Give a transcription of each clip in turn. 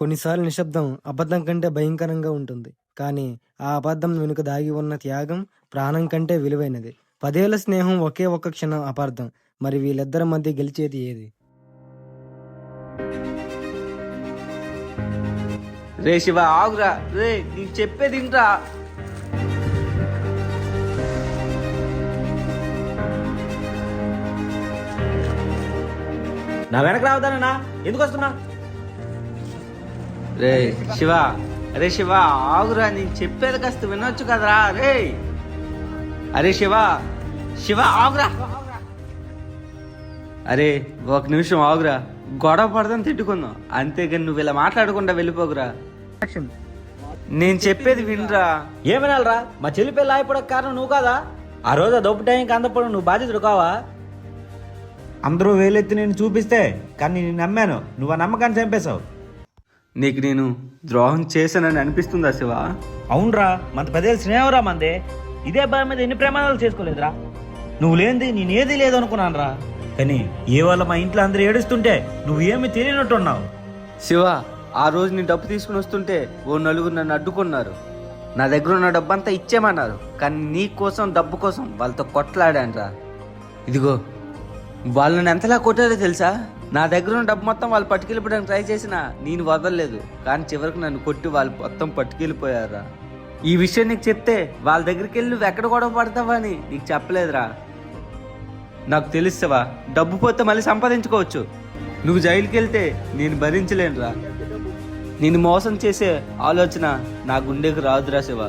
కొన్నిసార్లు నిశ్శబ్దం అబద్ధం కంటే భయంకరంగా ఉంటుంది. కానీ ఆ అబద్ధం వెనుక దాగి ఉన్న త్యాగం ప్రాణం కంటే విలువైనది. 10 ఏళ్ల స్నేహం ఒకే ఒక్క క్షణం అపార్థం. మరి వీళ్ళిద్దరి మధ్య గెలిచేది ఏది? రే శివ ఆగురా, రే నీకు చెప్పేది ఇంట్రా. నా వెనక రావదానన్నా, ఎందుకు వస్తున్నా? రే శివ, అరే శివ ఆగురా, నేను చెప్పేది కాస్త వినొచ్చు కదరా. రే అరే శివ, శివ ఆగురా. అరే ఒక నిమిషం ఆగురా, గొడవ పడదని తిట్టుకుందాం, అంతేగాని నువ్వు ఇలా మాట్లాడకుండా వెళ్ళిపోకురా. నేను చెప్పేది వినరా. ఏమనాలరా? మా చెల్లి పిల్ల అయిపోవడానికి కారణం నువ్వు కాదా? ఆ రోజు దొప్పు టైంకి అందపడం నువ్వు బాధ్యతడు కావా? అందరూ వేలెత్తి నేను చూపిస్తే కానీ నేను నమ్మాను, నువ్వు ఆ నమ్మకాన్ని చంపేశావు. నీకు నేను ద్రోహం చేశానని అనిపిస్తుందా శివ? అవునరా, మన 10 ఏళ్ళ స్నేహంరా మందే. ఇదే బాధ మీద ఎన్ని ప్రమాదాలు చేసుకోలేదురా. నువ్వు లేనిది నేనేది లేదు అనుకున్నాను రా. కానీ ఏ వాళ్ళ మా ఇంట్లో అందరూ ఏడుస్తుంటే నువ్వు ఏమి తెలియనట్టున్నావు. శివ, ఆ రోజు నీ డబ్బు తీసుకుని వస్తుంటే ఓ నలుగురు నన్ను అడ్డుకున్నారు. నా దగ్గర ఉన్న డబ్బు అంతా ఇచ్చేమన్నారు. కానీ నీ కోసం డబ్బు కోసం వాళ్ళతో కొట్లాడానురా. ఇదిగో వాళ్ళని ఎంతలా కొట్టారో తెలుసా? నా దగ్గర ఉన్న డబ్బు మొత్తం వాళ్ళు పట్టుకెళ్ళిపోవడానికి ట్రై చేసినా నేను వదలలేదు. కానీ చివరికి నన్ను కొట్టి వాళ్ళు మొత్తం పట్టుకెళ్ళిపోయారా. ఈ విషయం నీకు చెప్తే వాళ్ళ దగ్గరికి వెళ్ళి నువ్వు ఎక్కడ గొడవ పడతావా అని నీకు చెప్పలేదురా. నాకు తెలుస్తావా, డబ్బు పోతే మళ్ళీ సంపాదించుకోవచ్చు. నువ్వు జైలుకి వెళ్తే నేను భరించలేనురా. నేను మోసం చేసే ఆలోచన నా గుండెకు రాదురా శివ.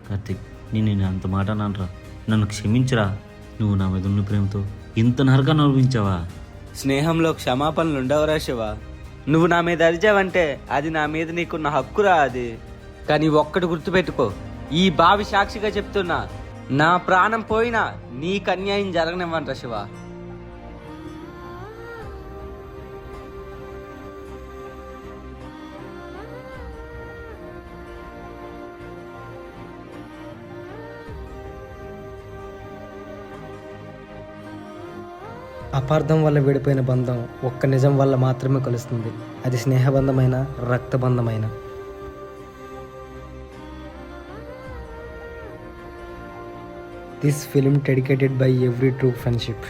కార్తిక్, నేను అంత మాట అన్నానురా, నన్ను క్షమించరా. నువ్వు నా మీద ఉన్న ప్రేమతో ఇంత నరకాన్ని అనుభవించావా? స్నేహంలో క్షమాపణలు ఉండవరా శివ. నువ్వు నా మీద అరిచావంటే అది నా మీద నీకున్న హక్కురా అది. కానీ ఒక్కటి గుర్తుపెట్టుకో, ఈ బావి సాక్షిగా చెప్తున్నా, నా ప్రాణం పోయినా నీకు అన్యాయం జరగనివ్వనురా శివ. అపార్థం వల్ల విడిపోయిన బంధం ఒక్క నిజం వల్ల మాత్రమే కలుస్తుంది. అది స్నేహబంధమైన, రక్తబంధమైన. This film dedicated by every true friendship.